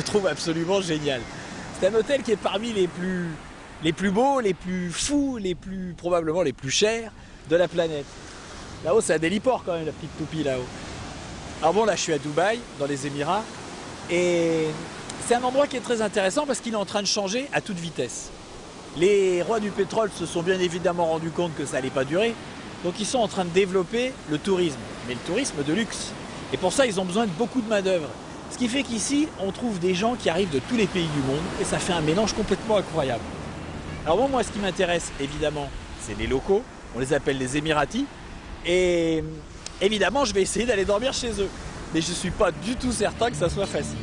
trouve absolument génial. C'est un hôtel qui est parmi les plus beaux, les plus fous, probablement les plus chers de la planète. Là-haut, c'est un héliport quand même, la petite toupie là-haut. Alors bon, là, je suis à Dubaï, dans les Émirats, et c'est un endroit qui est très intéressant parce qu'il est en train de changer à toute vitesse. Les rois du pétrole se sont bien évidemment rendus compte que ça n'allait pas durer, donc ils sont en train de développer le tourisme, mais le tourisme de luxe. Et pour ça, ils ont besoin de beaucoup de main-d'œuvre. Ce qui fait qu'ici, on trouve des gens qui arrivent de tous les pays du monde, et ça fait un mélange complètement incroyable. Alors bon, moi, ce qui m'intéresse, évidemment, c'est les locaux, on les appelle les Émiratis, et évidemment, je vais essayer d'aller dormir chez eux. Mais je ne suis pas du tout certain que ça soit facile.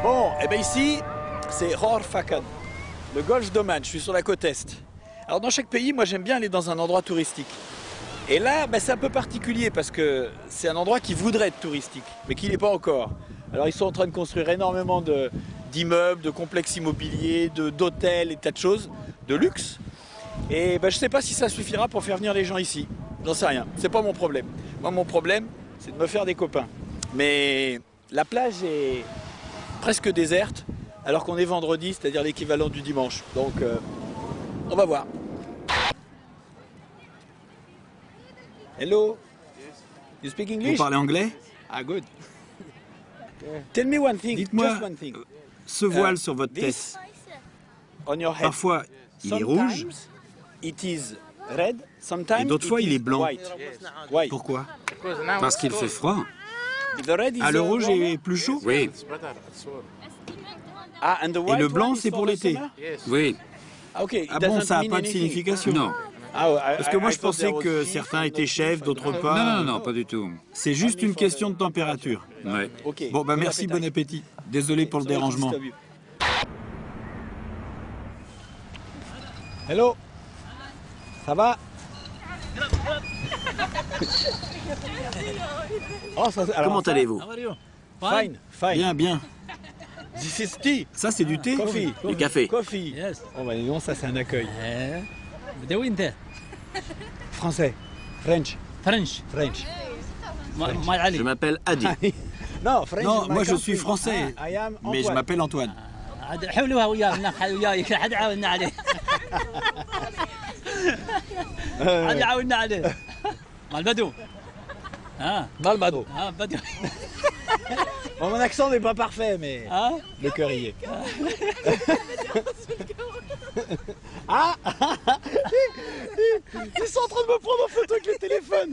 Bon, et bien ici, c'est Khor Fakkan, le golfe d'Oman. Je suis sur la côte est. Alors dans chaque pays, moi j'aime bien aller dans un endroit touristique. Et là, c'est un peu particulier parce que c'est un endroit qui voudrait être touristique, mais qui n'est pas encore. Alors ils sont en train de construire énormément d'immeubles, de complexes immobiliers, d'hôtels et tas de choses, de luxe. Et je ne sais pas si ça suffira pour faire venir les gens ici. J'en sais rien, c'est pas mon problème. Moi mon problème, c'est de me faire des copains. Mais la plage est presque déserte, alors qu'on est vendredi, c'est-à-dire l'équivalent du dimanche. Donc on va voir. Hello. You speak English? Vous parlez anglais? Ah, good. Tell me one thing. Dites-moi, Just one thing. ce voile sur votre tête, This on your head. parfois il est rouge, Sometimes it is red. Sometimes et d'autres fois it il is est blanc. white. Why? Pourquoi? Parce qu'il fait froid. The red is Ah, le rouge warmer? est plus chaud? Oui, Ah, and the white le blanc, one is c'est for pour the l'été. summer? oui. Ah, okay. It Ah bon, doesn't ça n'a mean pas de anything. signification? Non. Ah, Parce que moi je thought pensais there was que chief certains and étaient chefs, d'autres Non, pas. non, non, pas du tout. C'est juste une question de température. Ouais. Ok. Bon, merci, bon appétit. Désolé pour le Sorry to dérangement. disturb you. Hello. Ça va? Oh, ça, alors, Comment allez-vous? Fine, fine. Bien, bien. This is tea. Ça c'est du thé? Coffee. Du café. Coffee. Yes. Oh, bah, dis donc, ça, c'est un accueil. بدأ وين انت؟ Français. French. فرنش French. مال علي Je m'appelle Adi. Non, French. Non, is my moi je country. suis français, Ah, I am mais je Antoine. m'appelle Antoine. عاد حولوها وياه هناك وياي حد عاوننا عليه حد عاوننا عليه مال بدو ها Malmado. ها بدو Bon, mon accent n'est pas parfait, mais ها le cœur y est. Ah Ils sont en train de me prendre en photo avec le téléphone.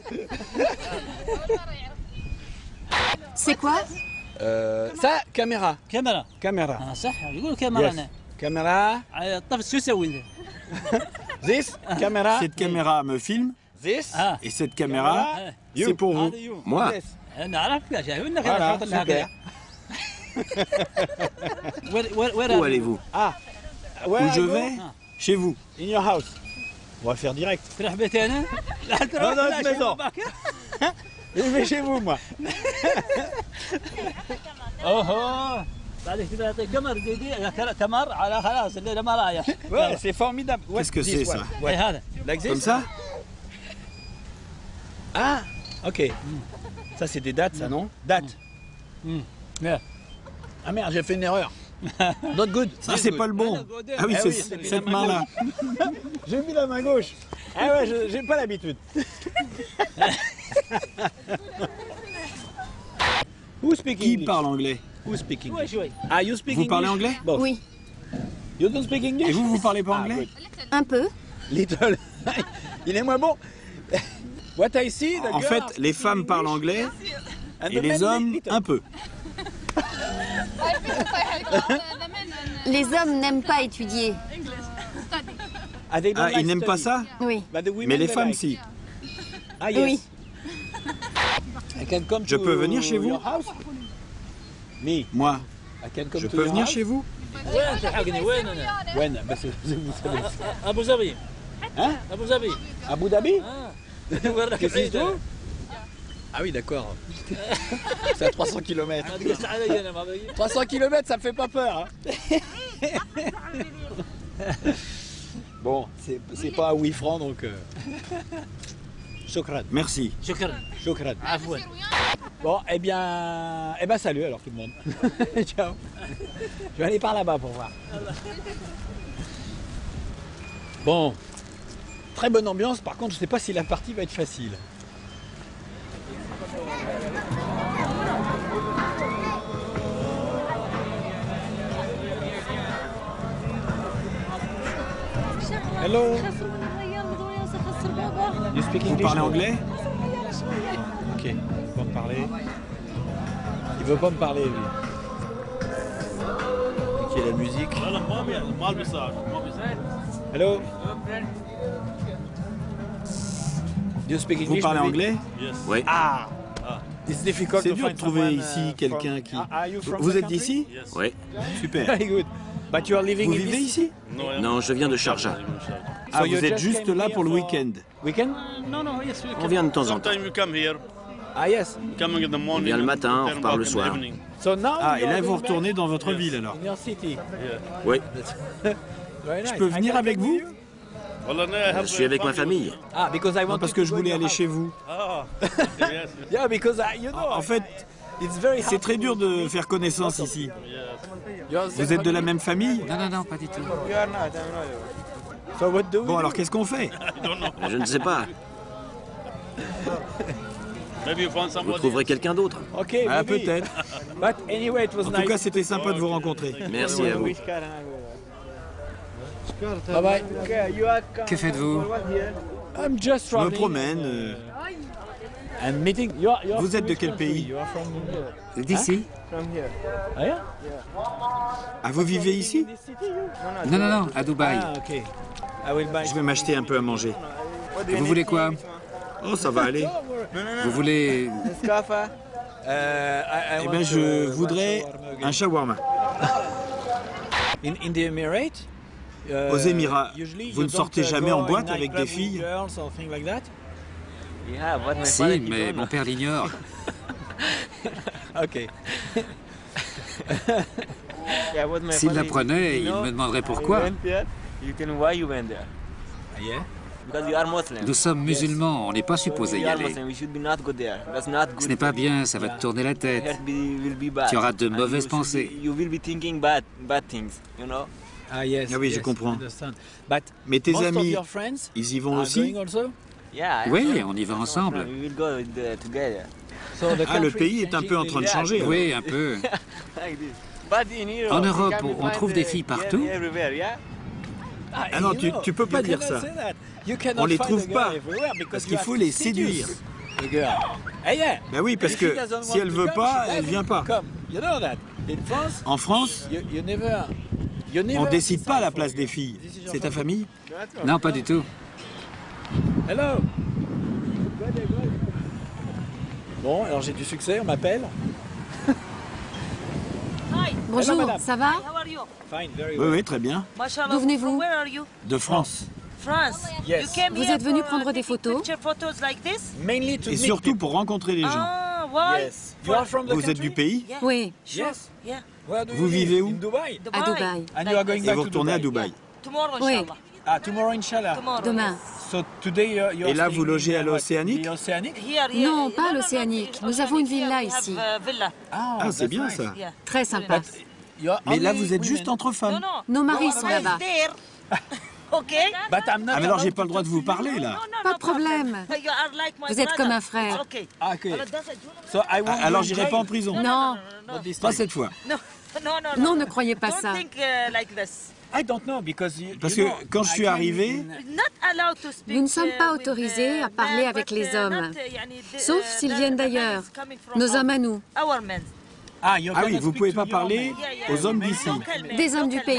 C'est quoi? Ça, caméra. كاميرا Caméra. صح يقولوا كاميرا Yes. هنا Caméra. الطفل شو يسوي انت؟ This, caméra. Cette caméra me filme This. ها et cette caméra, You. c'est pour vous. هذا يو Moi, Yes. نعرف يا شايف انك Voilà, حاط لها super. كذا وين Où allez-vous? Ah. Où Where je I go? vais? Chez vous. In your house. On va faire direct. تروح بيتي انا؟ لا تروح لا، لا maison. شيء باكر. Je vais chez vous, moi. اوهو بعد كذا يعطيك قمر جديد كمر على خلاص الليله ما رايح. Ouais, c'est formidable. Qu'est-ce que This c'est, one. ça? اي هذا Like this? Comme ça? Ah, ok. Ça, c'est des dates, ça, non? Dates. Yeah. Ah merde, j'ai fait une erreur. Not good. Ça c'est pas le bon. Ah oui, Ah c'est oui, c'est cette la main main-là. J'ai mis la main gauche. Ah ouais, j'ai pas l'habitude. Who speak Qui English? parle anglais? Who speak شوي English? شوي. Ah, you speak Vous English? parlez anglais? Both. Oui, You don't speak English? Et vous parlez pas Ah, anglais? good. un peu. Little. Il est moins bon. What I see, the En girls fait, are les speaking femmes parlent English anglais and et the les men hommes little. un peu. Les hommes n'aiment pas étudier. Ah, they don't Ah, like ils n'aiment pas study. ça? Oui. But the women, Mais les they femmes like. si. Ah, yes. Oui. can come Je to peux venir chez vous? your house? Me. Moi, I can come je to peux your venir house? chez vous? وين تلحقني وين انا؟ When? Bah, vous savez. ابو ظبي. Hein? ابو ظبي. Abu Dhabi? وين راك Qu'est-ce que بعيد c'est, أنا. toi? Ah oui, d'accord. C'est à 300 km. تقص علي انا ما بقي. 300 km, ça me fait pas peur. Hein. Bon, c'est pas à 8 francs, donc... Shukran. Merci. شكرا. Shukran. عفوا. Bon, eh bien, salut alors tout le monde. Ciao. Je vais aller par là-bas pour voir. Bon, très bonne ambiance. Par contre, je sais pas si la partie va être facile. Hello. You speak Vous English? parlez anglais? Ok, il veut pas me parler. Il veut pas me parler, lui. Ok, la musique. Hello. Do you speak English? Vous parlez maybe? anglais? Oui. Ah. It's difficult C'est to dur de find trouver someone, ici quelqu'un qui... Are you from Vous the êtes country? d'ici? Oui. Super. Very good. But you are living Vous in vivez this ici? Non, je viens de Sharjah. Ah, So you vous êtes just juste came là here pour le for week-end. weekend? On vient de temps en temps. Sometimes we come here, Ah yes. coming in the morning. On vient le and matin, on return repart back le in the soir. evening. So now Ah, you et are là, vous going back retournez dans votre ville alors. in your city. Oui. Very nice. Je peux venir I can avec come vous? with you? Well, I have Je suis avec ma famille. Ah, because I want Non, parce que je voulais aller chez vous. Ah, yes. Yeah, because you know. En fait, it's very c'est hard très to- dur de faire connaissance ici. You are the Vous same êtes de la family? même famille? Non, pas du tout. So what do we Bon, do? alors qu'est-ce qu'on fait? Je ne sais pas. Maybe you find Vous somebody. trouverez quelqu'un d'autre. Ok, Ah, maybe. peut-être. But anyway, it was En nice. tout cas, c'était sympa de vous rencontrer. Merci à vous. Bye bye. Que faites-vous? I'm just Je me traveling. promène. And meeting. You are Vous from êtes de which quel country? pays? You are from. D'ici? Ah, yeah? Ah, vous vivez ici? Non, à Dubaï. Ah, ok. I will buy. Je vais m'acheter un peu à manger. Vous voulez quoi? Oh, ça va aller. Vous voulez... Eh bien, je voudrais un shawarma. In the Emirates, Aux Émirats, usually vous you ne sortez don't, jamais go en in boîte avec nightclub des filles? with girls or things like that? Si, mais mon père l'ignore. Ok. S'il l'apprenait, il me demanderait pourquoi. Ah, yeah? Nous sommes musulmans, on n'est pas supposé y aller. Ce n'est pas bien, ça va te tourner la tête. Tu auras de mauvaises pensées. Ah, yes. Ah oui, je yes, comprends. understand. But Mais tes most of amis, your friends ils y vont are aussi? going also? Oui, on y va ensemble. So the Ah, le country pays is est un peu en train de changing. changer. Oui, un peu. En Europe, on trouve des filles partout. Ah non, tu peux pas dire ça. On les trouve pas, parce qu'il faut les séduire. Ben oui, parce que si elle veut pas, elle vient pas. En France, on décide pas à la place des filles. C'est ta famille? Non, pas du tout. Hello. Bon, alors j'ai du succès, on m'appelle. Bonjour, madame. ça va? Fine, very Oui, well. oui, très bien. D'où venez-vous? De France. Yes. Vous êtes venu prendre des photos? Mainly to Et meet surtout people. pour rencontrer les gens. Yes. You are from the Vous êtes country? du pays? Oui, Yes. Where do Vous you live? vivez où? In Dubai. à Dubaï. And you are going Et back vous to retournez à Dubai. Dubaï. Oui, Ah, tomorrow, Inch'Allah. demain. So today you are Et là, staying vous logez in, à what, l'Océanique? the Océanique? Non, pas à l'Océanique. Nous avons une villa ici. Ah, c'est bien ça. Très sympa. You are Mais là, only vous êtes women. juste entre femmes. Nos maris sont là-bas. But I'm not Ah, mais alors, j'ai allowed pas le droit de vous parler, là. Pas de problème. Vous êtes comme un frère. Ah, ok. So I won't Ah, alors, go in j'irai pas jail. en prison. Non, Not this Pas time. cette fois. non, ne croyez pas ça. I don't know because Parce you que know, quand je suis I can- arrivé, Nous ne sommes pas autorisés à parler avec les hommes, sauf s'ils viennent d'ailleurs. Nos hommes à nous, Ah, you're ah gonna oui, vous speak pouvez to pas your parler men. aux hommes d'ici. des hommes du pays.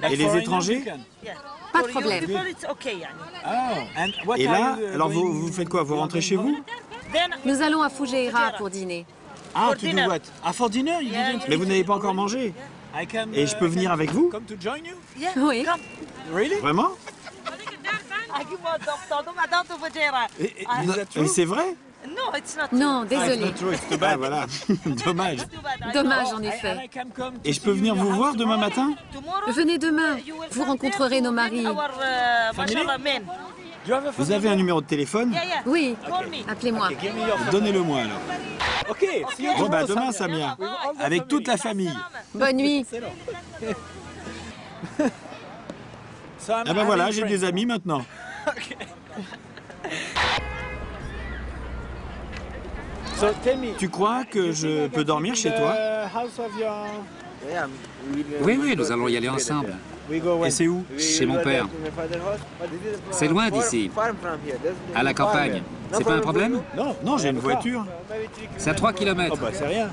Like Et les foreigners, étrangers? you can. Pas de problème. Oh, and what Et are là, you, alors going- vous faites quoi? Vous rentrez chez vous? Nous allons à Fujairah pour dîner. Ah, tu do what? Ah, for dinner? Mais vous n'avez pas encore mangé. Et je peux venir avec vous? Oui. Vraiment? Et c'est vrai? Non, désolé. Ah, voilà. Dommage. Dommage, en effet. Et je peux venir vous voir demain matin? Venez demain. Vous rencontrerez nos maris. Vous avez un numéro de téléphone? Oui. Appelez-moi. Donnez-le-moi alors. Bon bah demain Samia, avec toute la famille. Bonne nuit. Ah bah voilà, j'ai des amis maintenant. Tu crois que je peux dormir chez toi? Oui, oui, nous allons y aller ensemble. Et c'est où? Chez mon père. C'est loin d'ici, à la campagne. C'est pas un problème? Non, non, j'ai une voiture. C'est à 3 km. Oh bah c'est rien.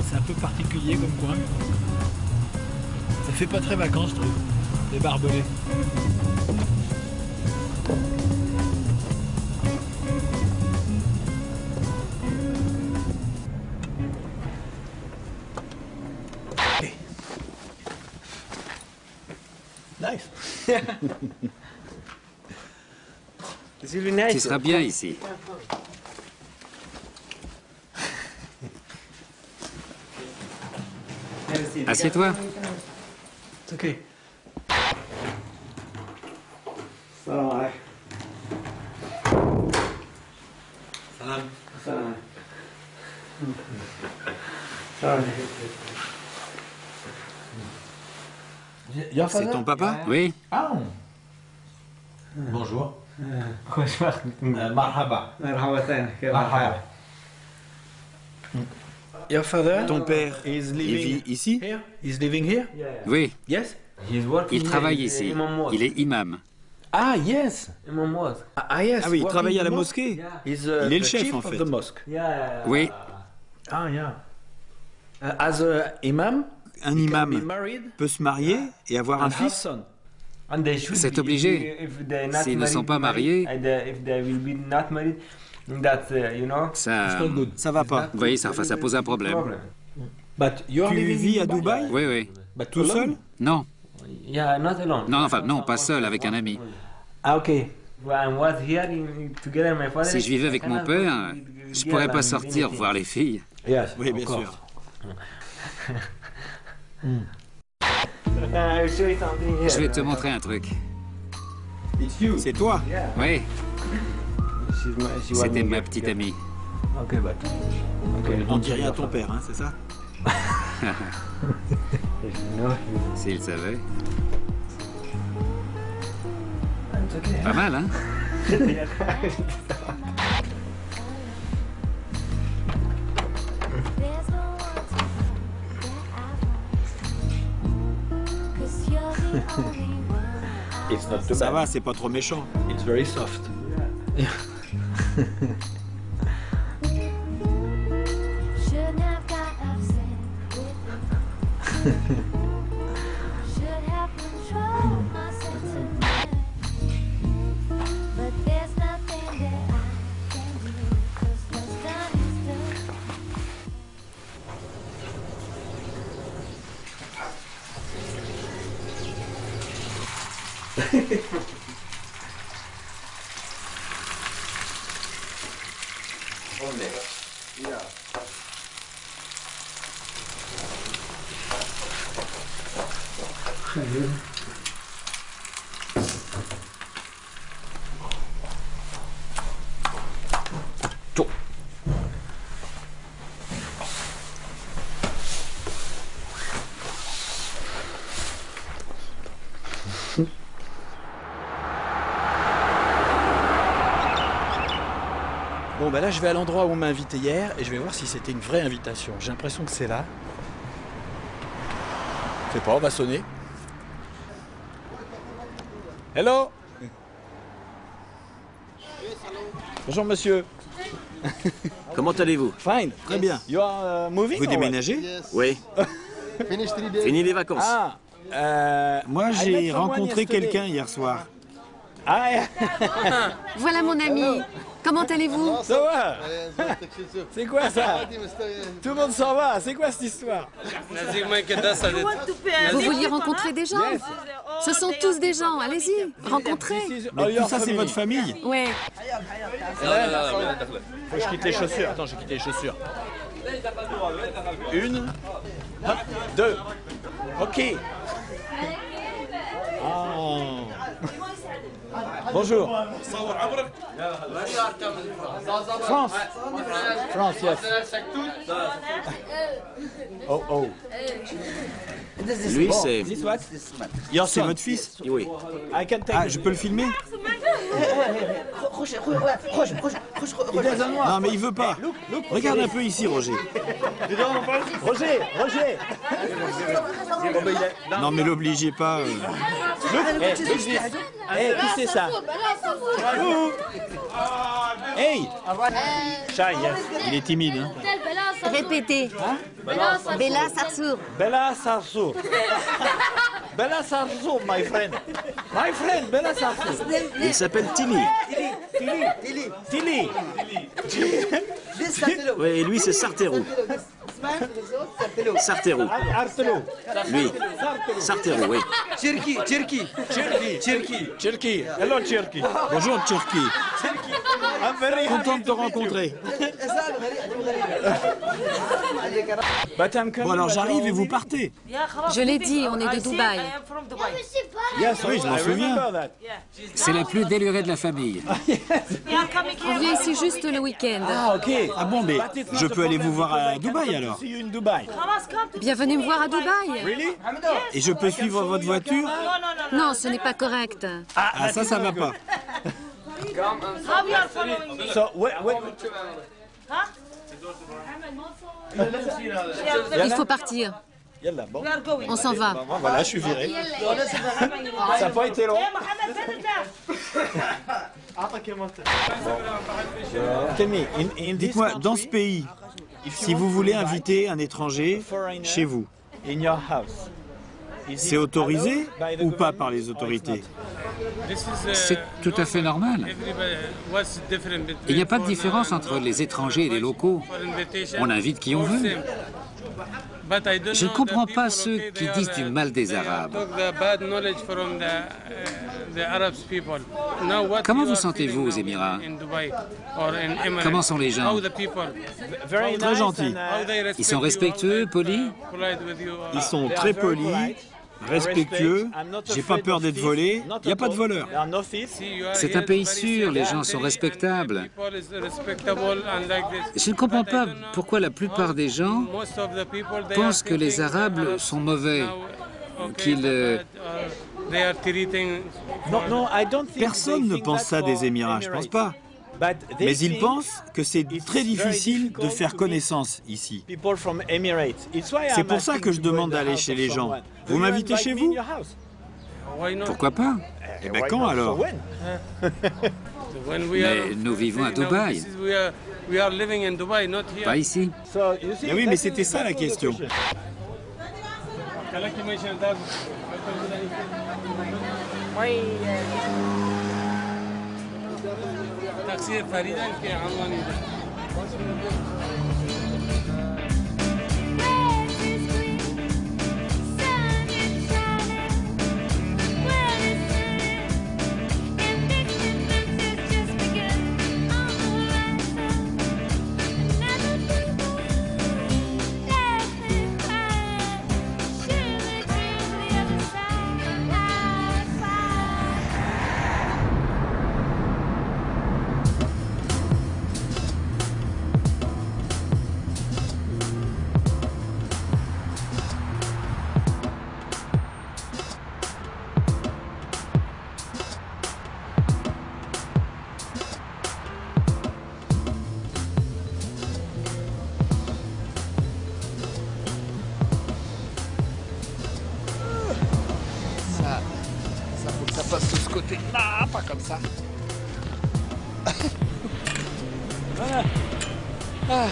C'est un peu particulier comme coin. Ça fait pas très vacances, je trouve. Les barbelés. Nice. Tu seras bien ici. Assieds-toi. Ok. C'est ton papa? Oui. Ah. Bonjour. Marhaba. Marhaba. Your father? Ton père, is il living vit ici? here? He's living here? Oui. Yes? Il travaille ici. Il est imam. Ah, yes. Ah, yes. Ah oui, il working travaille à la in the mosque? mosquée. He's, Il est le the chef, chief en of fait. the mosque. Oui. Ah, yeah. As a imam, Un he can be imam married peut se marier et avoir un and have fils? son. C'est obligé. S'ils ne sont pas mariés, Ça va pas. vous voyez, ça pose un problème. But you are Tu living vis in à Dubai? Dubaï? Oui, oui. But Tout seul? Non. Non, enfin, non, pas seul, avec un ami. Ah, ok. Si je vivais avec mon père, je pourrais pas sortir voir les filles. Yes, Oui, of bien course. sûr. Je vais te montrer un truc. C'est toi? Oui, c'était ma petite amie. On dit rien à ton père, hein, c'est ça? S'il savait. Pas mal, hein? It's not too Ça bad. va, c'est pas trop méchant. It's very soft. Bon, bah là, je vais à l'endroit où on m'a invité hier et je vais voir si c'était une vraie invitation. J'ai l'impression que c'est là. Je sais pas, on va sonner. Hello? Bonjour monsieur. Comment allez-vous? Fine. Très bien. You are moving? Vous déménagez? Oui. Fini les vacances. Moi, j'ai rencontré quelqu'un hier soir. Voilà mon ami. Comment allez-vous? Ça va? C'est quoi ça? Tout le monde s'en va. C'est quoi cette histoire? Vous vouliez rencontrer des gens? Ce sont tous des gens. Allez-y, rencontrez. Mais tout ça, c'est votre famille? Ouais. Faut que je quitte les chaussures. Attends, j'ai quitté les chaussures. 1, 2. OK. Bonjour. France. France, yes. Oh, oh. Lui, c'est... This what? C'est votre fils? Oui. I can take Ah, je peux le filmer? Non, mais il veut pas. Regarde un peu ici, Roger. Roger, Roger. Non, mais l'obligez pas. Qui c'est ça? Hey! Shy, yes. Il est timide, hein? Répétez. Bella Sarsour. Bella Sarsour. Bella Sarsour, my friend. My friend, Bella Sarsour. Il s'appelle Tilly. Tilly. Oui, et lui, c'est Sarterou. Sarterou. Artelo. Lui. Sarterou, oui. Turkey. Hello, Turkey. Bonjour, Turquie. I'm very Content de te rencontrer. Bon, alors j'arrive et vous partez. Je l'ai dit, on est de Dubaï. Oui, je m'en souviens. C'est la plus délurée de la famille. On vient ici juste le week-end. Ah, OK. Ah bon, mais je peux aller vous voir à Dubaï alors. See you in Dubai. Bienvenue me voir à Dubaï. Really? Et je peux suivre votre voiture? Non, ce n'est pas correct. Ah, ça va pas. So, wait. Il faut partir. Yalla, bon. On s'en va. Voilà, je suis viré. Ça n'a pas été long. Tell me, in this Dites-moi, dans ce country, pays, si vous voulez inviter un étranger chez vous, in your house, c'est autorisé ou pas par les autorités? C'est tout à fait normal. Il n'y a pas de différence entre les étrangers et les locaux. On invite qui on veut. Je ne comprends pas ceux qui disent du mal des Arabes. Comment vous sentez-vous aux Émirats? Comment sont les gens? Très gentils. Ils sont respectueux, polis? Ils sont très polis, respectueux. J'ai pas peur d'être volé. Il n'y a pas de voleurs. C'est un pays sûr, les gens sont respectables. Je ne comprends pas pourquoi la plupart des gens pensent que les Arabes sont mauvais, qu'ils... Personne ne pense ça des Émirats, je pense pas. Mais ils pensent que c'est très difficile de faire connaissance ici. C'est pour ça que je demande d'aller chez les gens. Vous m'invitez chez vous? Pourquoi pas? Eh bien quand alors? Mais nous vivons à Dubaï, pas ici. Mais oui, mais c'était ça la question. Ça faut que ça passe de ce côté. Non, pas comme ça. Voilà. Ah.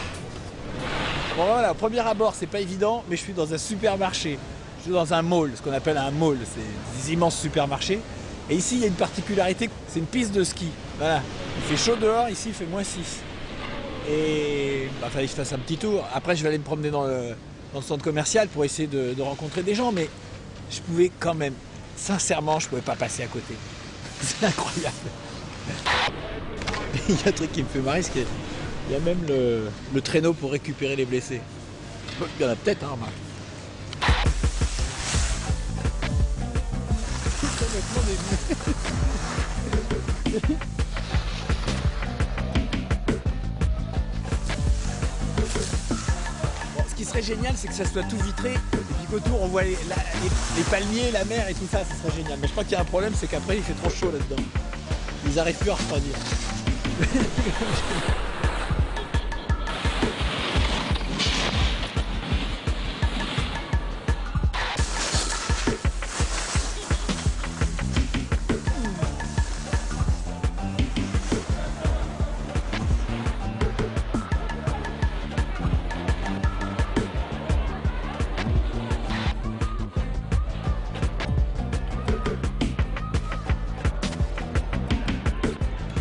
Bon voilà, au premier abord, c'est pas évident, mais je suis dans un supermarché. Je suis dans un mall, ce qu'on appelle un mall, c'est des immenses supermarchés. Et ici, il y a une particularité, c'est une piste de ski. Voilà, il fait chaud dehors, ici il fait -6. Et il fallait que je fasse un petit tour. Après, je vais aller me promener dans le centre commercial pour essayer de rencontrer des gens, mais je pouvais quand même, sincèrement, je pouvais pas passer à côté. C'est incroyable. Il y a un truc qui me fait marrer, c'est qu'il y a même le traîneau pour récupérer les blessés. Il y en a peut-être, hein, remarque. Bon, ce qui serait génial, c'est que ça soit tout vitré et puis qu'autour on voit les palmiers, la mer et tout ça, ça serait génial. Mais je crois qu'il y a un problème, c'est qu'après il fait trop chaud là-dedans. Ils n'arrivent plus à refroidir.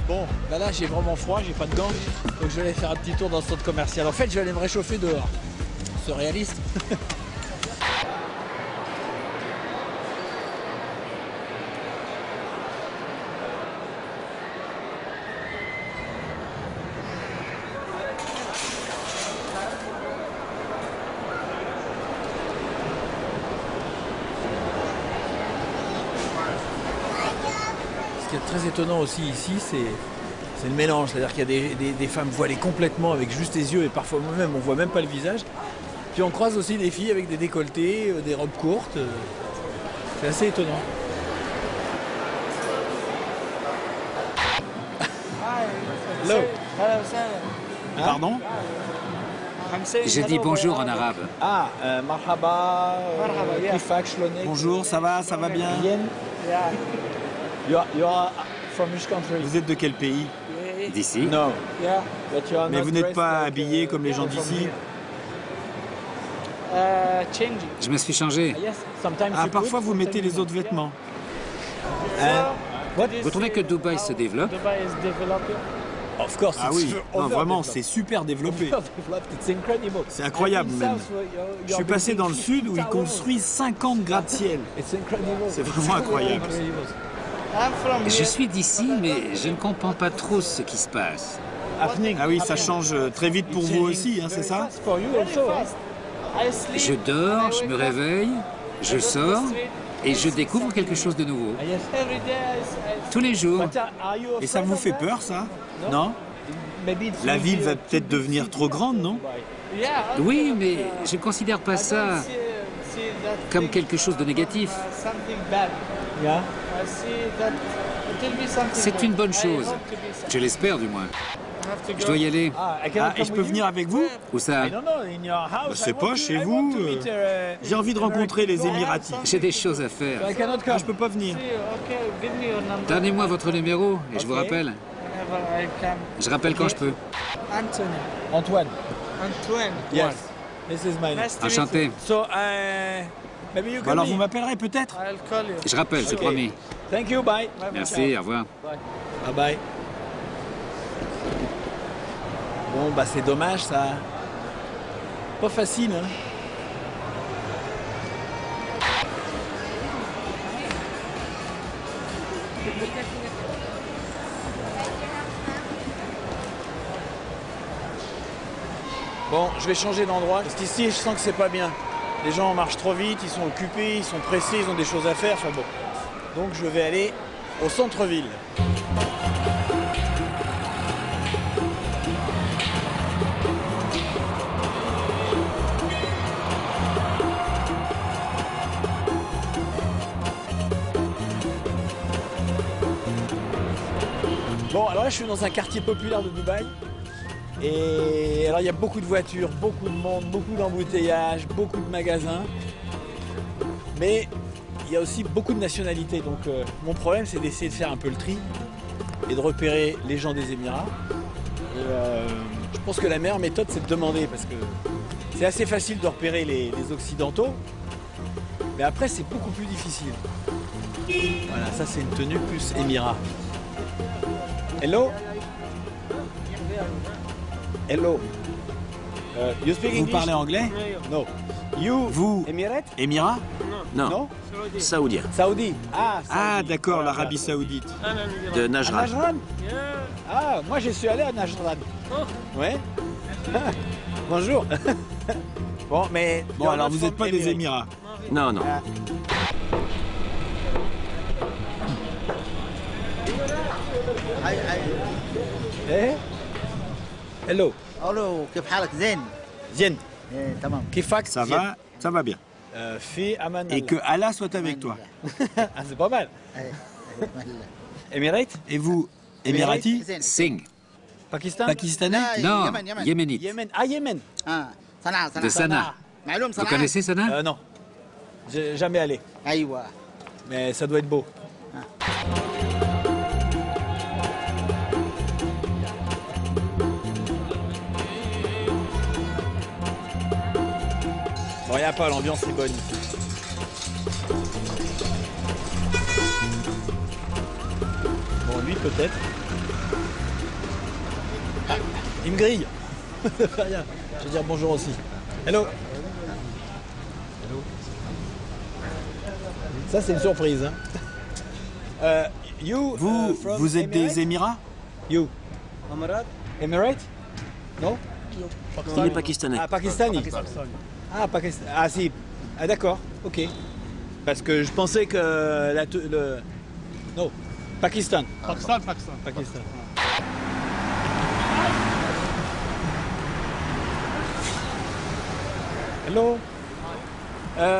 Bon, là j'ai vraiment froid, j'ai pas de gants, donc je vais aller faire un petit tour dans le centre commercial. En fait, je vais aller me réchauffer dehors. C'est réaliste. Ce qui est très étonnant aussi ici, c'est le mélange. C'est-à-dire qu'il y a des femmes voilées complètement avec juste les yeux et parfois même on voit même pas le visage. Puis on croise aussi des filles avec des décolletés, des robes courtes. C'est assez étonnant. Hello. Pardon? Je dis bonjour en arabe. Ah, marhaba, kifak, shlonek. Bonjour, ça va bien? You are from which country? Vous êtes de quel pays? D'ici. No. Mais vous n'êtes pas habillé comme les gens d'ici? Je me suis changé. Ah, parfois vous mettez les autres vêtements. Vous trouvez que Dubaï se développe? Of course. Ah oui, non, vraiment, c'est super développé. C'est incroyable même. Je suis passé dans le sud où ils construisent 50 gratte-ciel. C'est vraiment incroyable. Je suis d'ici, mais je ne comprends pas trop ce qui se passe. Ah oui, ça change très vite pour vous aussi, hein, c'est ça? Je dors, je me réveille, je sors et je découvre quelque chose de nouveau. Tous les jours. Et ça vous fait peur, ça? Non? La ville va peut-être devenir trop grande, non? Oui, mais je ne considère pas ça comme quelque chose de négatif. C'est une bonne chose. Je l'espère, du moins. Je dois y aller. Ah, et je peux venir avec vous? Où ça? Je sais pas, chez vous. J'ai envie de rencontrer les Émiratis. J'ai des choses à faire. Ah, je peux pas venir. Donnez-moi votre numéro et je vous rappelle. Je rappelle quand je peux. Antoine. Yes. This is my name. Enchanté. So, maybe you can Alors meet. vous m'appellerez peut-être? I'll call you. Je rappelle, c'est Okay. promis. Thank you, bye. Merci, au revoir. Bye bye. Bon, bah c'est dommage ça. Pas facile, hein. Bon, je vais changer d'endroit parce qu'ici, je sens que c'est pas bien. Les gens marchent trop vite, ils sont occupés, ils sont pressés, ils ont des choses à faire. Enfin bon. Donc je vais aller au centre-ville. Bon, alors là, je suis dans un quartier populaire de Dubaï. Et alors, il y a beaucoup de voitures, beaucoup de monde, beaucoup d'embouteillages, beaucoup de magasins. Mais il y a aussi beaucoup de nationalités. Donc, mon problème, c'est d'essayer de faire un peu le tri et de repérer les gens des Émirats Je pense que la meilleure méthode, c'est de demander, parce que c'est assez facile de repérer les Occidentaux, mais après, c'est beaucoup plus difficile. Voilà, ça, c'est une tenue plus émirat. Hello? Hello. You speak English? Vous parlez anglais? No. You? Vous? Émirate? Émirat? Non? Saoudien. Saoudi. Ah, Ah, d'accord, l'Arabie Saoudite. De à Najran. Najran? Ah, moi, je suis allé à Najran. Ouais. Bonjour. Bon, mais... Bon, alors vous n'êtes pas des Émirats. Non, non. Eh? Hello. الو كيف حالك زين؟ Zien. ايه تمام. Kifak? Ça va bien. Fi Aman. Et que Allah soit avec toi. Ah, c'est pas mal. ايه Émirate? Et vous, Émirati? زين. Singh. Pakistan? Pakistanais? Non, يمن يمن. yéménite. Yémen. Ah, Yémen. اه صنعاء De صنعاء. Sanaa. معلوم Vous صنعاء. connaissez Sanaa? Non. J'ai jamais allé. ايوه. Mais ça doit être beau. Bon, y a pas, l'ambiance est bonne ici. Bon, lui peut-être. Ah, il me grille. Rien. Je vais dire bonjour aussi. Hello. Ça, c'est une surprise. Hein. You, Vous, from vous êtes Emirates? des Émirats? You. Emirate? Non? Il est pakistanais. Ah, Pakistani. Ah, Pakistan. Ah, si. Ah, d'accord. Ok. Parce que je pensais que le. Non. Pakistan. Pakistan. Hello.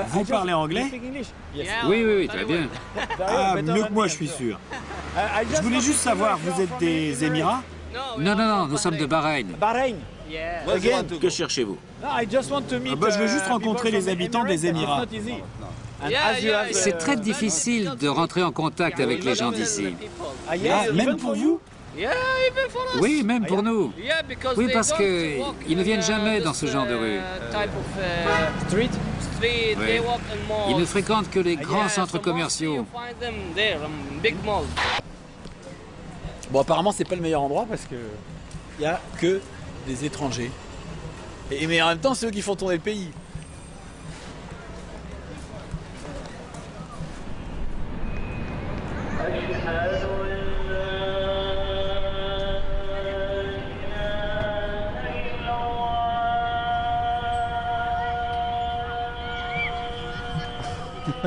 Vous parlez anglais? Yes. Oui, très bien. Ah, mieux que moi, je suis sûr. Je voulais juste savoir, vous êtes des Émirats? Non, nous sommes de Bahreïn. Bahreïn. Again. Que cherchez-vous? No, I just want to meet, Je veux juste rencontrer people les from habitants des Emirates. Émirats. It's not easy. And as you have, C'est très difficile de rentrer en contact avec les gens d'ici. Ah, yes, Ah, même pour vous? Oui, même pour nous. Oui, parce que ils ne viennent jamais dans ce genre de rue. Street. Oui. Ils ne fréquentent que les grands centres commerciaux. Bon, apparemment, c'est pas le meilleur endroit parce que il y a que des étrangers. Mais en même temps, c'est eux qui font tourner le pays.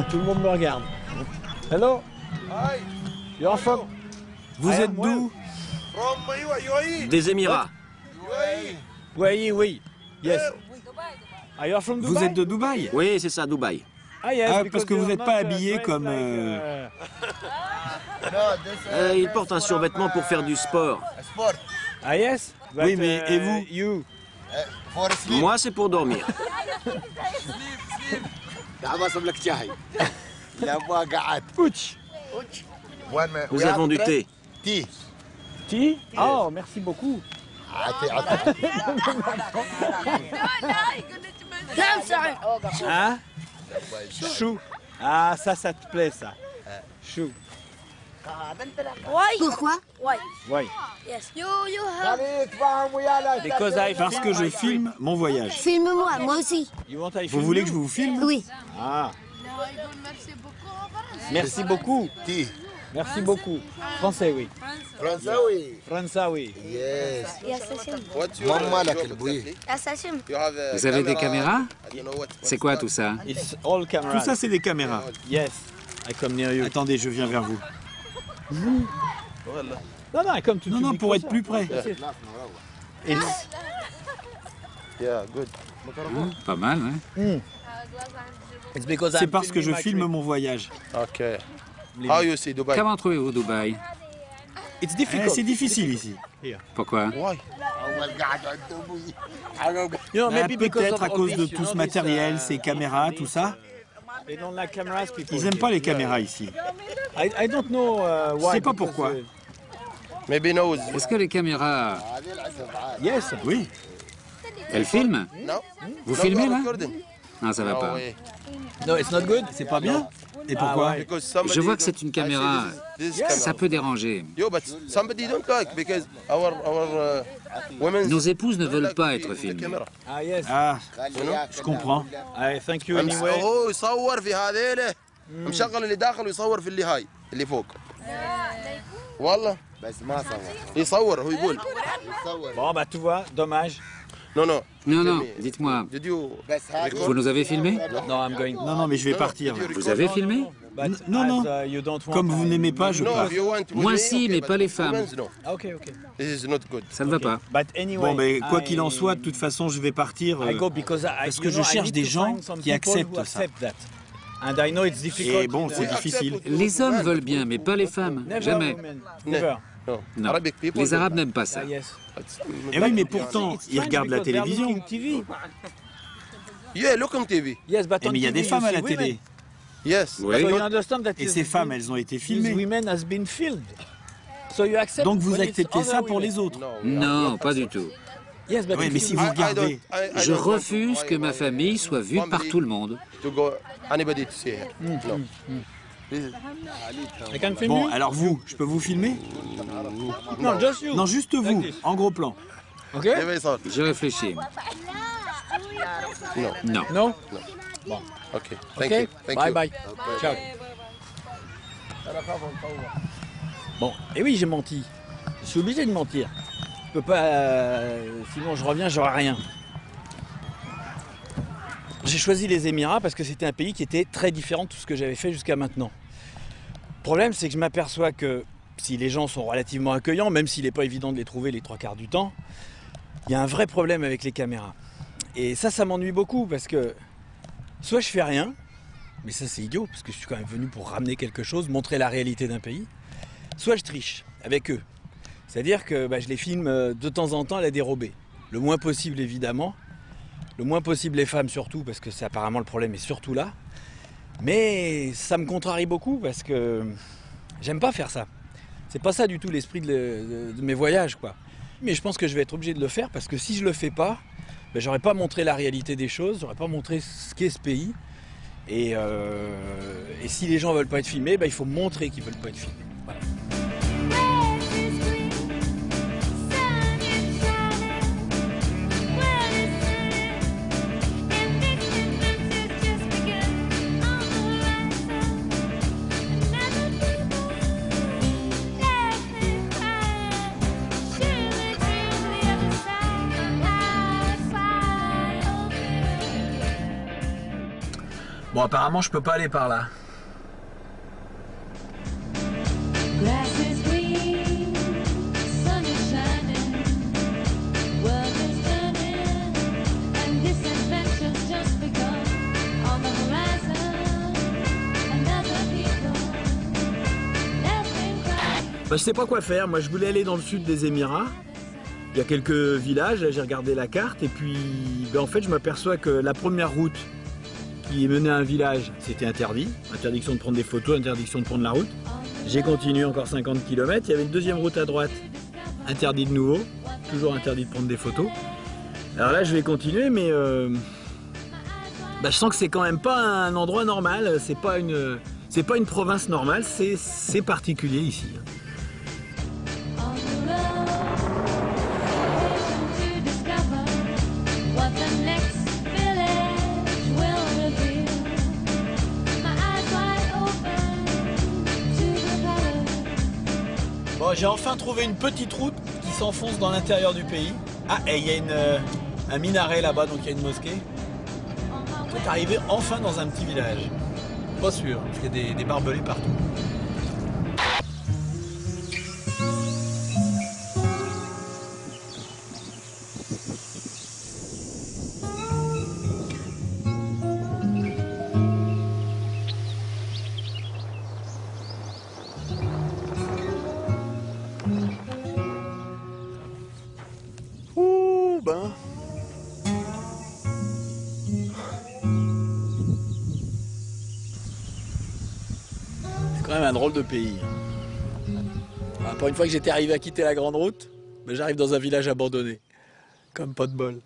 Tout le monde me regarde. Hello. You're from? Vous êtes d'où? Des Émirats. Oui. Yes. Are you from Dubai? Vous êtes de Dubaï? Oui, c'est ça, Dubaï. Ah, yes, Ah, because parce que vous you're n'êtes not, pas habillé dressed comme... like, Il porte un survêtement pour faire du sport. Ah, yes. Oui, mais et vous? You. Moi, c'est pour dormir. Ouch. Nous avons du thé. Tea? Oh, merci beaucoup. Hein? Chou. Ah, ça te plaît, ça. Chou. Pourquoi? Oui. Parce que je filme mon voyage. Filme-moi, moi aussi. Vous voulez que je vous filme? Oui. Ah. Merci beaucoup. Merci beaucoup. Français, oui. Français, oui. Vous avez des caméras? C'est quoi tout ça? It's all cameras. Tout ça, c'est des caméras. Yes. I come near you. Attendez, je viens vers vous. Non, I come to Non, pour être plus près. Pas mal, hein? C'est parce que je filme mon voyage. Comment trouvez-vous Dubaï? C'est difficile ici. Pourquoi? Peut-être à cause de tout ce matériel, ces caméras, tout ça. Ils n'aiment pas les caméras ici. I don't know Je why. sais pas pourquoi. Est-ce que les caméras... Yes. Oui. Elles filment? Vous filmez là? Non, ça va pas. No, it's not good. C'est pas bien? Et pourquoi? Je vois que c'est une caméra. Ça peut déranger. Nos épouses ne veulent pas être filmées. Ah, yes. Ah, je comprends. I thank you anyway. هو يصور في هذيله مشغل اللي داخل ويصور في اللي هاي اللي فوق والله بس ما صور يصور هو يقول Bon, bah, tu vois, dommage. non non Non, non, dites-moi. Vous nous avez filmés? No, I'm going. Non, mais je vais partir. Vous avez filmé? But Non, non. as, you don't want. Comme vous n'aimez pas, je pars. Moi si, mais pas les femmes. Ah, ok, ok. This is not good. Ça ne va pas. But anyway. Bon, mais quoi qu'il en soit, de toute façon, je vais partir. I go because parce que je cherche des gens qui acceptent ça. And I know it's difficult. Et bon, c'est difficile. Les hommes veulent bien, mais pas les femmes. Jamais. Never. Non. Les Arabes n'aiment pas ça. Ah, yes. Et oui, mais pourtant, ils regardent la télévision. Yeah, look on TV. Yes, but Eh, mais il y a des femmes à la télé. Yes. Oui. So you understand that Et ces femmes, elles ont été filmées. women has been filmed. So you accept. Donc vous when it's acceptez ça other pour women. les autres. Non, pas du tout. Yes, but Oui, mais si vous regardez... Je refuse que ma famille soit vue par tout le monde. To go anybody to see her. No. I can film Bon, you? alors vous, je peux vous filmer? No, just you. Non, juste vous, en gros plan. Ok? Je réfléchis. No. Non. No? Okay. Thank Ok? you. Thank Bye you. bye. Ciao. Bon, et oui, j'ai menti. Je suis obligé de mentir. Je peux pas. Sinon, je reviens, j'aurai rien. J'ai choisi les Émirats parce que c'était un pays qui était très différent de tout ce que j'avais fait jusqu'à maintenant. Le problème, c'est que je m'aperçois que si les gens sont relativement accueillants, même s'il n'est pas évident de les trouver les 3/4 du temps, il y a un vrai problème avec les caméras. Et ça m'ennuie beaucoup parce que soit je fais rien, mais ça c'est idiot parce que je suis quand même venu pour ramener quelque chose, montrer la réalité d'un pays, soit je triche avec eux. C'est-à-dire que je les filme de temps en temps à la dérobée. Le moins possible évidemment, le moins possible les femmes surtout parce que c'est apparemment le problème est surtout là. Mais ça me contrarie beaucoup parce que j'aime pas faire ça. C'est pas ça du tout l'esprit de mes voyages quoi. Mais je pense que je vais être obligé de le faire parce que si je le fais pas, j'aurais pas montré la réalité des choses, j'aurais pas montré ce qu'est ce pays. Et si les gens veulent pas être filmés, il faut montrer qu'ils veulent pas être filmés. Voilà. Bon, apparemment, je peux pas aller par là. Je sais pas quoi faire. Moi, je voulais aller dans le sud des Émirats. Il y a quelques villages. J'ai regardé la carte et puis, en fait, je m'aperçois que la première route qui menait à un village, c'était interdit. Interdiction de prendre des photos, interdiction de prendre la route. J'ai continué encore 50 km. Il y avait une deuxième route à droite, interdit de nouveau. Toujours interdit de prendre des photos. Alors là, je vais continuer, mais je sens que c'est quand même pas un endroit normal. C'est pas une province normale. C'est particulier ici. Bon, j'ai enfin trouvé une petite route qui s'enfonce dans l'intérieur du pays. Ah, et il y a un minaret là-bas, donc il y a une mosquée. On est arrivé enfin dans un petit village. Pas sûr, parce qu'il y a des barbelés partout. C'est quand même un drôle de pays. Pour une fois que j'étais arrivé à quitter la grande route, ben j'arrive dans un village abandonné. Comme pas de bol.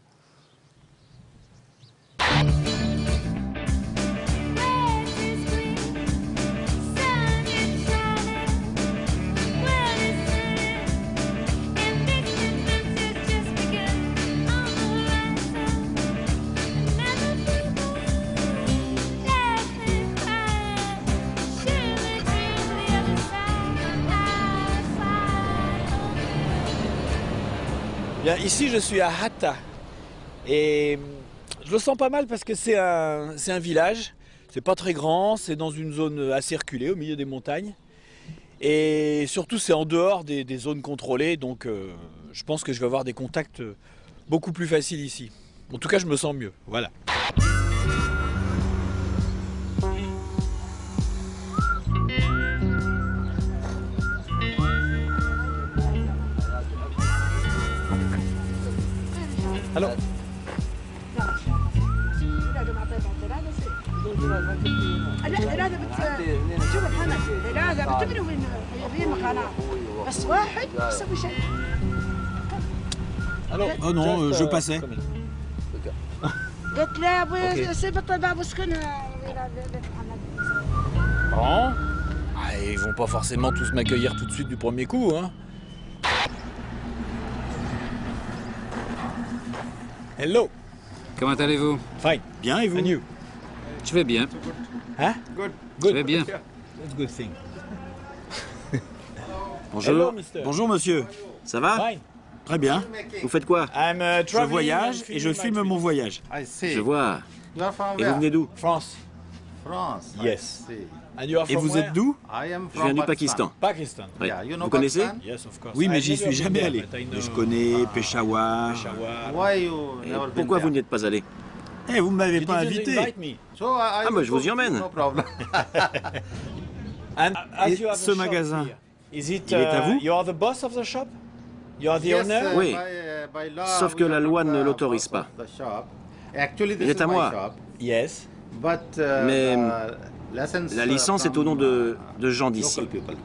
Bien, ici je suis à Hatta et je le sens pas mal parce que c'est un village, c'est pas très grand, c'est dans une zone assez reculée au milieu des montagnes et surtout c'est en dehors des zones contrôlées, donc je pense que je vais avoir des contacts beaucoup plus faciles ici. En tout cas je me sens mieux, voilà. Alors. Oh non, je passais. Bon. Ah, ils vont pas forcément tous m'accueillir tout de suite du premier coup, hein. Hello. Comment allez-vous? Fine. Bien, et vous? And you? Je vais bien. Hein? Good. Je vais bien. That's a good thing. Bonjour. Hello, mister. Bonjour, monsieur. Ça va? Fine. Très bien. Vous faites quoi? I'm Je voyage et je filme mon voyage. Je vois. Et vous venez d'où? France. France. Yes. I see. And you are Et from vous where? êtes d'où? I am Je from viens du Pakistan. Pakistan. Oui. Yeah, you know Vous connaissez? Pakistan? Yes, of course. Oui, mais I've j'y never suis been jamais there, allé. but I know Mais je connais Peshawar. Peshawar. Why you Et never been pourquoi vous there? n'y êtes pas allé? Eh, vous ne m'avez You pas didn't invité. invite me. So I Ah, bah, je vous y emmène. No problem. And as Et you have a ce shop magasin, here, is it, il est à vous? You are the boss of the shop? You are the Yes, owner? Oui. by law, Sauf que we la are loi not ne the l'autorise boss pas. of the shop. Actually, this Il est is à my moi. shop, Yes. but, Mais license, la licence est au nom de gens d'ici. local people.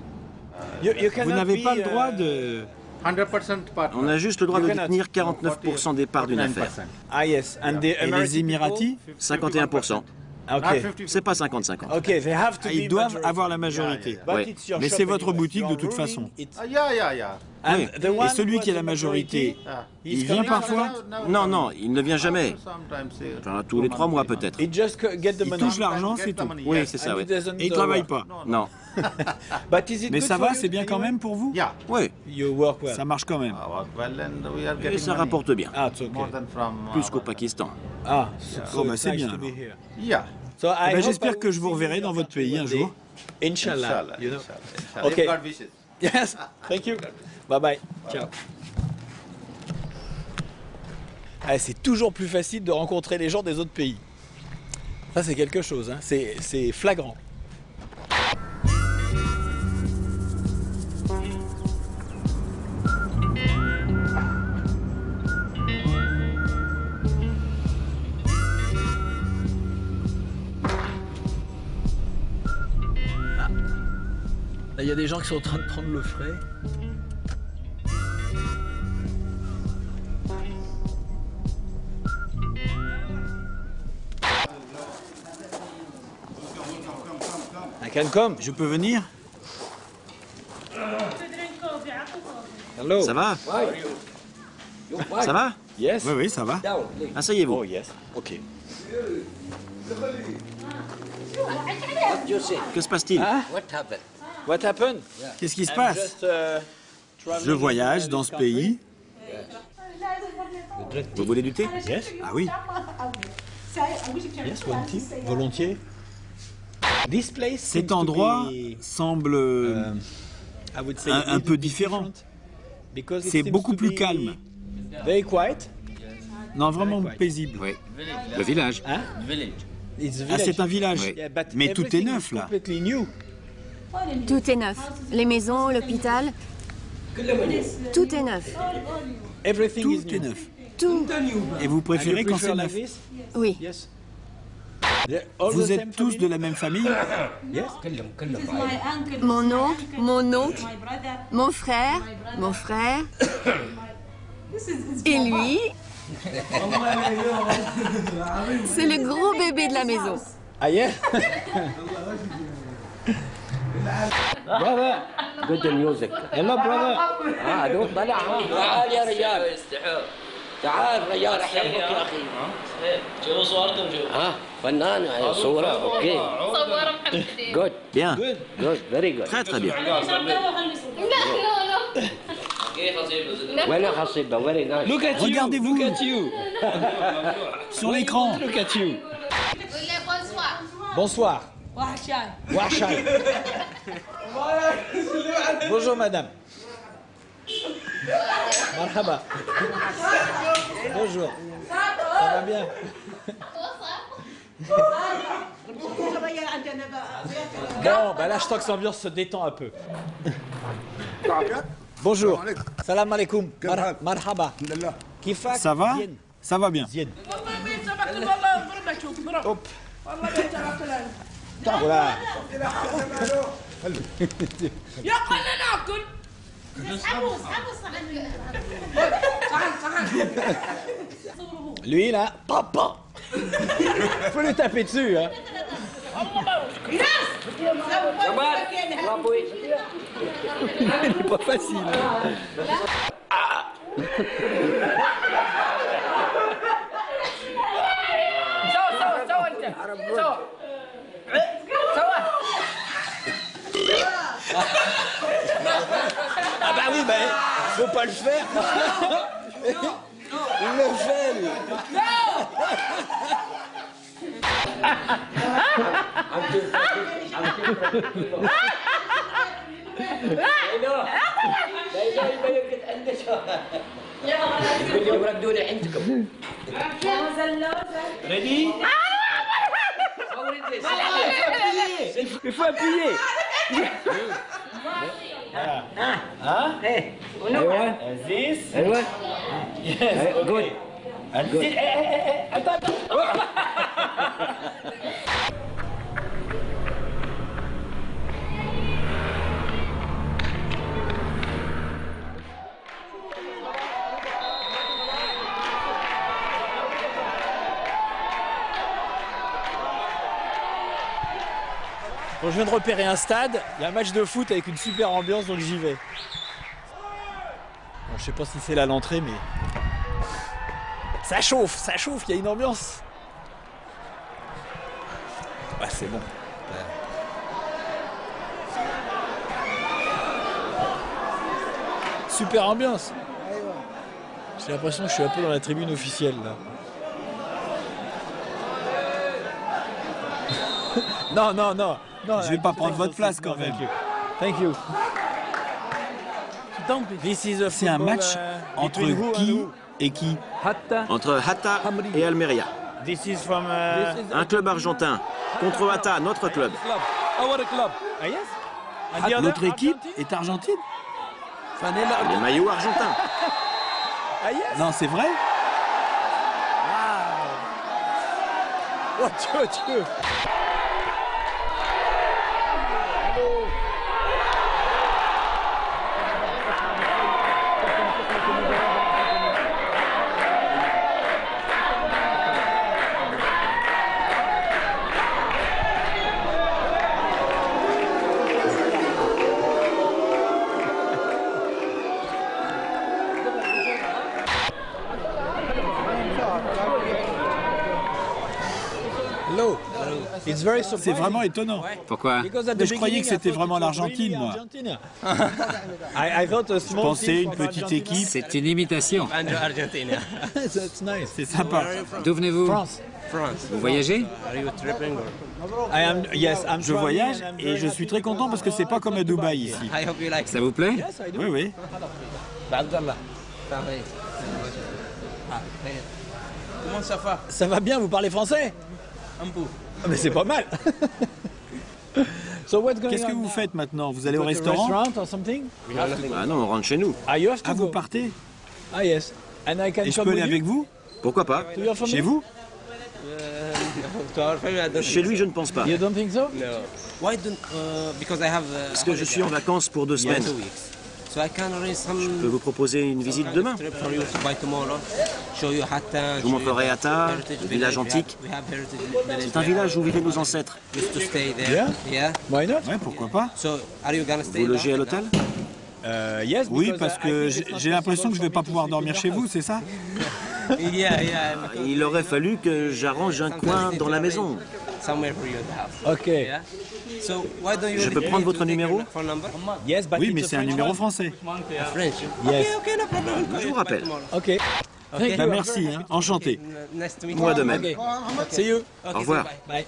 You Vous cannot n'avez be, pas le droit de... 100% partner. On a juste le droit de You cannot. détenir 49% des parts d'une affaire. Ah yes. And the Et les American Émiratis? 51%. people? Not Okay. 50. C'est pas 50-50. Okay, they have to Ils be doivent majority. avoir la majorité. But Ouais. it's your Mais shop c'est votre anyway. boutique You de are toute ruling façon. it. Yeah. And Oui. the one Et celui who qui a has la the majorité, Ah. he's il vient coming parfois? after? Non, non, il ne vient jamais. Sometimes, Enfin, tous les 3 mois peut-être. He just get the Il money. touche l'argent, c'est tout. Oui, c'est ça, And oui. he doesn't Et il do travaille work. pas. Non. But is it Mais good ça for va, you c'est bien quand anyway? même pour vous? Yeah. Oui, You work well. Ça marche quand même. I work well and we are et getting ça money. rapporte bien. Ah, it's okay. More than from Plus qu'au our- Pakistan. Ah, so Oh, bah, it's c'est nice bien, to be alors. here. Yeah. So I hope J'espère I que will je vous see you reverrai in dans your votre country pays un one day. jour. Inch'Allah. Inshallah, You know? inshallah. Okay. If God wishes. Yes. Thank you. Bye bye. Ciao. Ah, c'est toujours plus facile de rencontrer les gens des autres pays. Ça, c'est quelque chose, hein. C'est flagrant. Ah. Là, il y a des gens qui sont en train de prendre le frais. I can come. Je peux venir? Hello. Ça va? Ça va? Yes. Oui, oui, ça va. Asseyez-vous. Oh yes. Ok. Que se passe-t-il? What happened? Qu'est-ce qui se passe? Just, Je voyage dans ce pays. Vous voulez du thé? Yes. Ah oui. Yes, volontiers. This place Cet endroit semble I would say un peu différent. because it C'est seems beaucoup to plus be calme. Very quiet. Non, vraiment paisible. Oui. Le village. Hein? It's a Ah, c'est un village. Oui. Yeah, but Mais tout est everything neuf, is là. completely new. Tout est neuf. Les maisons, l'hôpital, tout est neuf. Everything Tout is est new. neuf. Tout. Et vous And you préférez quand prefer c'est like neuf? this? Oui. Yes. Vous êtes tous de la même famille? Mon oncle, mon frère, et lui, c'est le gros bébé de la maison. Ah yeah? brother good music يلا brother دوب طلع تعال يا رجال تعال رجال احبك يا اخي شوفوا صوركم شوفوا فنان صوره اوكي صوره محمد Good. Bien. good very good Très très bien. وين خصيبه very nice Regardez-vous sur l'écran. Look at you. Bonsoir. Wahshay. Bonjour madame. Marhaba. Bonjour. Ça va bien? Bon, bah là je sens que l'ambiance se détend un peu. Bonjour. Salam alaikum. Marhaba. Kifak? Ça va? Ça va bien. Zien. Hop. Voilà. Lui là, papa. Faut lui taper dessus, hein. Il est pas facile. Ah bah oui, bah, faut pas le faire. Il le fait, lui. Ready? Il faut appuyer. Hein? This? Yes, good. Attends. Bon, je viens de repérer un stade, il y a un match de foot avec une super ambiance, donc j'y vais. Bon, je sais pas si c'est là l'entrée, mais... ça chauffe, il y a une ambiance. Ouais, c'est bon. Super ambiance. J'ai l'impression que je suis un peu dans la tribune officielle, là. Non. Je vais pas prendre votre place quand même. Thank you. C'est un match entre qui et qui? Entre Hatta et Almeria. This is from, Un club argentin contre Hatta, notre club. our club. Ah yes? And the other, Notre équipe Argentine? est argentine? Les maillots argentins. Ah yes? Non, c'est vrai? Oh Dieu. C'est vraiment étonnant. Pourquoi? Mais je croyais que c'était vraiment l'Argentine, moi. Je pensais une petite équipe. C'est une imitation. C'est sympa. D'où venez-vous? Vous voyagez? Je voyage et je suis très content parce que c'est pas comme à Dubaï ici. Ça vous plaît? Oui. Comment ça va? Ça va bien, vous parlez français? Un peu. Ah, mais c'est pas mal. Qu'est-ce que vous faites maintenant? Vous allez au restaurant? Ah non, on rentre chez nous. Ah, vous partez? Ah yes. And I can Et je peux aller avec vous? Pourquoi pas? Chez vous? Chez lui, je ne pense pas. You don't think so? Parce que je suis en vacances pour 2 semaines. Je peux vous proposer une visite demain. Je vous montrerai Hatta, le village antique. C'est un village où vivaient nos ancêtres. Why not? Ouais, pourquoi pas? Vous logez à l'hôtel? Yes. Oui, parce que j'ai l'impression que je ne vais pas pouvoir dormir chez vous, c'est ça? Il aurait fallu que j'arrange un coin dans la maison. Ok. Je peux prendre votre numéro? Yes, but Oui, mais c'est un numéro français. Yes. Je vous rappelle. Ok. Thank Bah, you. merci, hein. Enchanté. Moi de même. Okay. See you. Au revoir. Bye.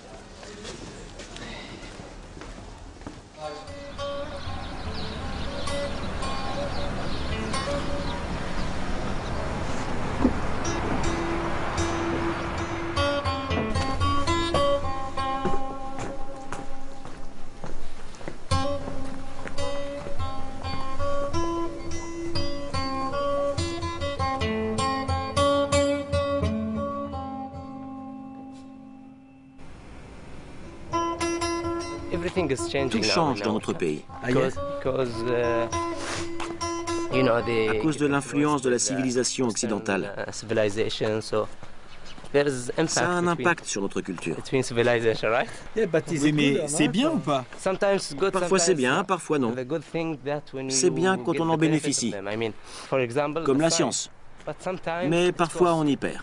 Tout change dans notre pays. À cause de l'influence de la civilisation occidentale. Ça a un impact sur notre culture. Oui, mais c'est bien ou pas? Parfois c'est bien, parfois non. C'est bien quand on en bénéficie, comme la science. Mais parfois on y perd.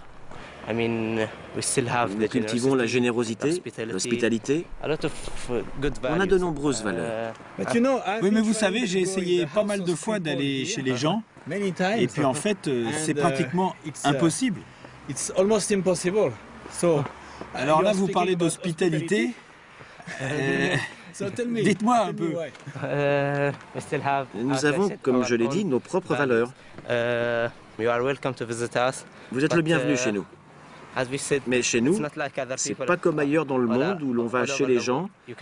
Nous cultivons la générosité, l'hospitalité. On a de nombreuses valeurs. Oui, mais vous savez, j'ai essayé pas mal de fois d'aller chez les gens. Et puis en fait, c'est pratiquement impossible. Alors là, vous parlez d'hospitalité. Dites-moi un peu. Nous avons, comme je l'ai dit, nos propres valeurs. Vous êtes le bienvenu chez nous. Mais chez nous, c'est pas comme ailleurs dans le monde où l'on va chez les gens et où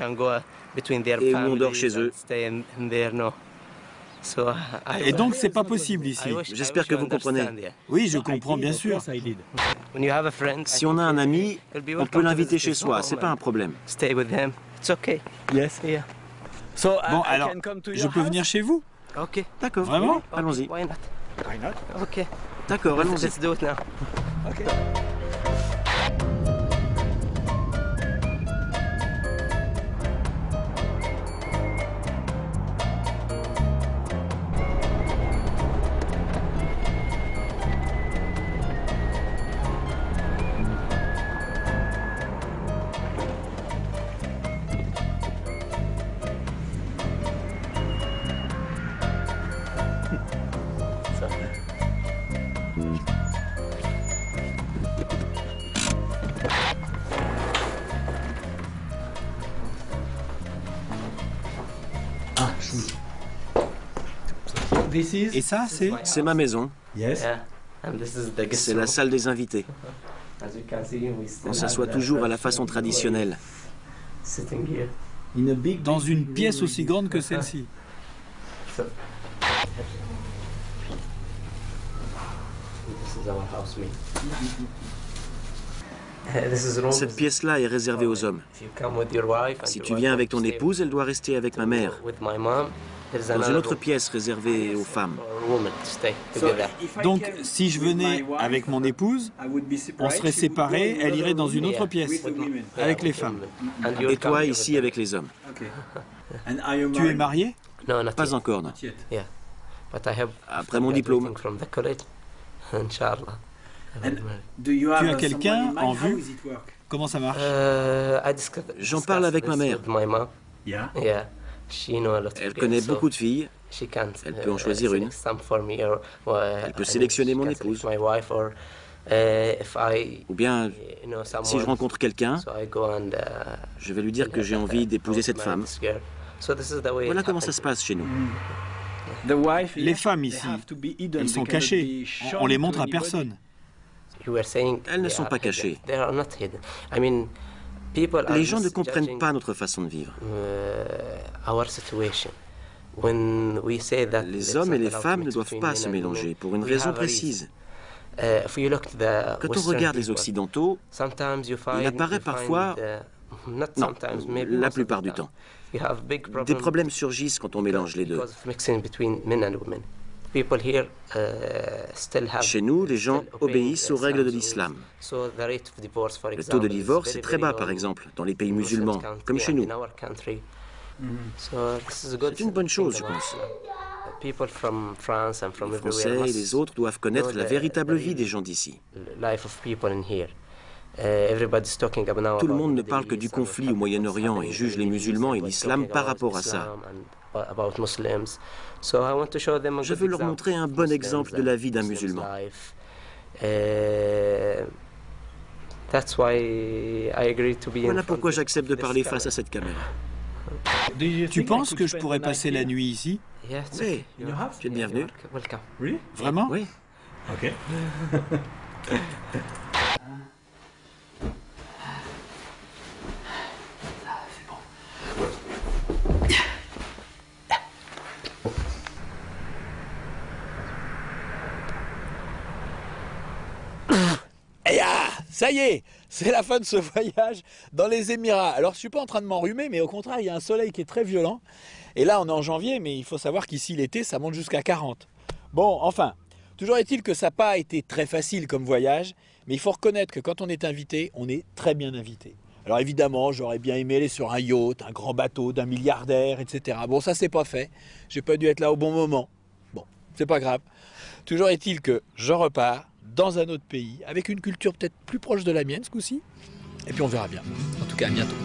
on dort chez eux. Et donc, c'est pas possible ici. J'espère que vous comprenez. Oui, je comprends, bien sûr. Si on a un ami, on peut l'inviter chez soi, c'est pas un problème. Yes. Bon, alors, je peux venir chez vous? D'accord. Vraiment? Allons-y. Why not? D'accord, allons-y. Okay. Et ça, c'est? C'est ma maison. Yes. C'est la salle des invités. On s'assoit toujours à la façon traditionnelle. Dans une pièce aussi grande que celle-ci. Cette pièce-là est réservée aux hommes. Si tu viens avec ton épouse, elle doit rester avec ma mère. Dans une autre pièce réservée aux femmes. Donc, si je venais avec mon épouse, on serait séparés, elle irait dans une autre pièce, avec les femmes. Et toi, ici, avec les hommes. Tu es marié? Pas encore, non. Après mon diplôme. Tu as quelqu'un en vue? Comment ça marche? J'en parle avec ma mère. Elle connaît beaucoup de filles. Elle peut en choisir une. Elle peut sélectionner mon épouse. Ou bien, si je rencontre quelqu'un, je vais lui dire que j'ai envie d'épouser cette femme. Voilà comment ça se passe chez nous. Les femmes ici, elles sont cachées. On les montre à personne. Elles ne sont pas cachées. Les gens ne comprennent pas notre façon de vivre. Les hommes et les femmes ne doivent pas se mélanger pour une raison précise. Quand on regarde les Occidentaux, il apparaît parfois, non, la plupart du temps, des problèmes surgissent quand on mélange les deux. Chez nous, les gens obéissent aux règles de l'islam. Le taux de divorce est très bas, par exemple, dans les pays musulmans, comme chez nous. C'est une bonne chose, je pense. Les Français et les autres doivent connaître la véritable vie des gens d'ici. Tout le monde ne parle que du conflit au Moyen-Orient et juge les musulmans et l'islam par rapport à ça. Je veux leur montrer un bon exemple de la vie d'un musulman. Voilà pourquoi j'accepte de parler face à cette caméra. Tu penses que je pourrais passer la nuit ici? Oui, tu es le bienvenu. Vraiment? Oui. Ok. Et ça y est, c'est la fin de ce voyage dans les Émirats. Alors je suis pas en train de m'enrhumer, mais au contraire, il y a un soleil qui est très violent. Et là, on est en janvier, mais il faut savoir qu'ici, l'été, ça monte jusqu'à 40. Bon, enfin, toujours est-il que ça n'a pas été très facile comme voyage, mais il faut reconnaître que quand on est invité, on est très bien invité. Alors évidemment, j'aurais bien aimé aller sur un yacht, un grand bateau d'un milliardaire, etc. Bon, ça, c'est pas fait. J'ai pas dû être là au bon moment. Bon, c'est pas grave. Toujours est-il que je repars dans un autre pays, avec une culture peut-être plus proche de la mienne ce coup-ci. Et puis on verra bien. En tout cas, à bientôt.